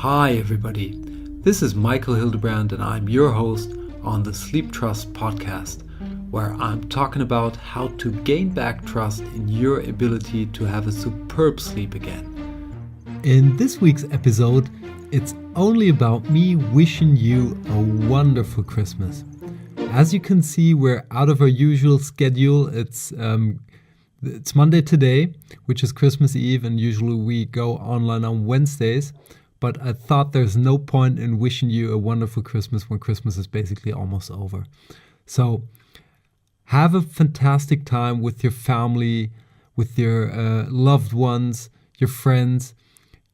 Hi everybody, this is Michael Hildebrand and I'm your host on the Sleeptrust podcast, where I'm talking about how to gain back trust in your ability to have a superb sleep again. In this week's episode, it's only about me wishing you a wonderful Christmas. As you can see, we're out of our usual schedule. It's Monday today, which is Christmas Eve, and usually we go online on Wednesdays. But I thought there's no point in wishing you a wonderful Christmas when Christmas is basically almost over. So have a fantastic time with your family, with your loved ones, your friends.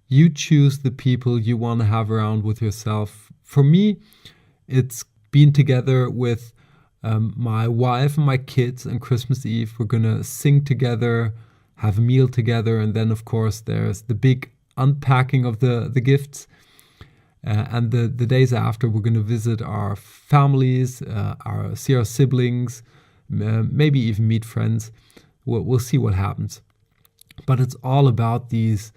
You choose the people you want to have around with yourself. For me, it's being together with my wife and my kids on Christmas Eve. We're going to sing together, have a meal together, and then, of course, there's the big unpacking of the gifts. And the days after, we're going to visit our families, see our siblings, maybe even meet friends. We'll see what happens. But it's all about these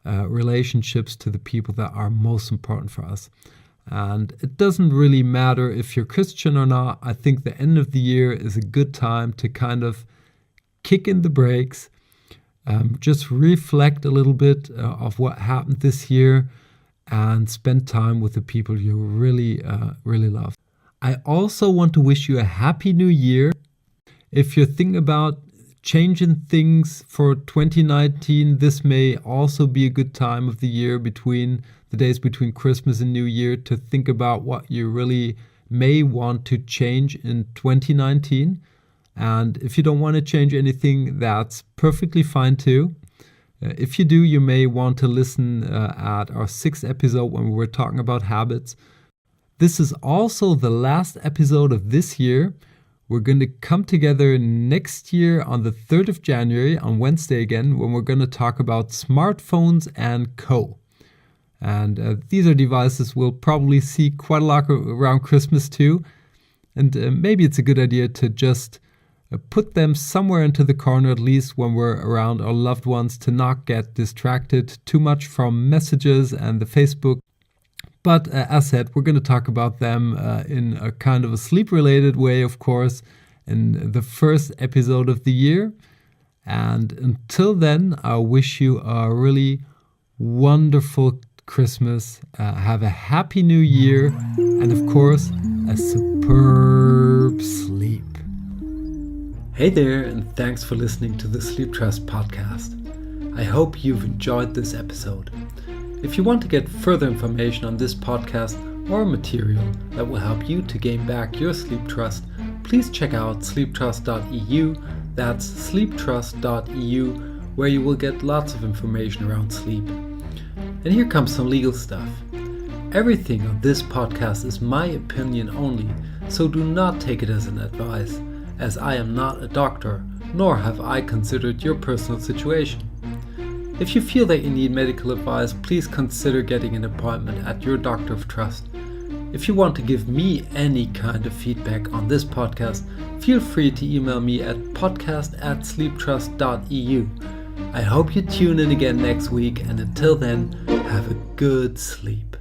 relationships to the people that are most important for us. And it doesn't really matter if you're Christian or not. I think the end of the year is a good time to kind of kick in the brakes, just reflect a little bit of what happened this year and spend time with the people you really love. I also want to wish you a happy new year. If you're thinking about changing things for 2019, this may also be a good time of the year between the days between Christmas and New Year to think about what you really may want to change in 2019. And if you don't want to change anything, that's perfectly fine too. If you do, you may want to listen at our 6th episode when we were talking about habits. This is also the last episode of this year. We're going to come together next year on the 3rd of January, on Wednesday again, when we're going to talk about smartphones and co. And these are devices we'll probably see quite a lot around Christmas too. And maybe it's a good idea to just put them somewhere into the corner, at least when we're around our loved ones, to not get distracted too much from messages and the Facebook. But as said, we're going to talk about them in a kind of a sleep-related way, of course, in the first episode of the year. And until then, I wish you a really wonderful Christmas. Have a happy new year. And of course, a superb sleep. Hey there, and thanks for listening to the Sleeptrust podcast. I hope you've enjoyed this episode. If you want to get further information on this podcast or material that will help you to gain back your sleep trust, please check out sleeptrust.eu. That's sleeptrust.eu, where you will get lots of information around sleep. And here comes some legal stuff. Everything on this podcast is my opinion only, so do not take it as an advice, as I am not a doctor, nor have I considered your personal situation. If you feel that you need medical advice, please consider getting an appointment at your doctor of trust. If you want to give me any kind of feedback on this podcast, feel free to email me at podcast@sleeptrust.eu. I hope you tune in again next week, and until then, have a good sleep.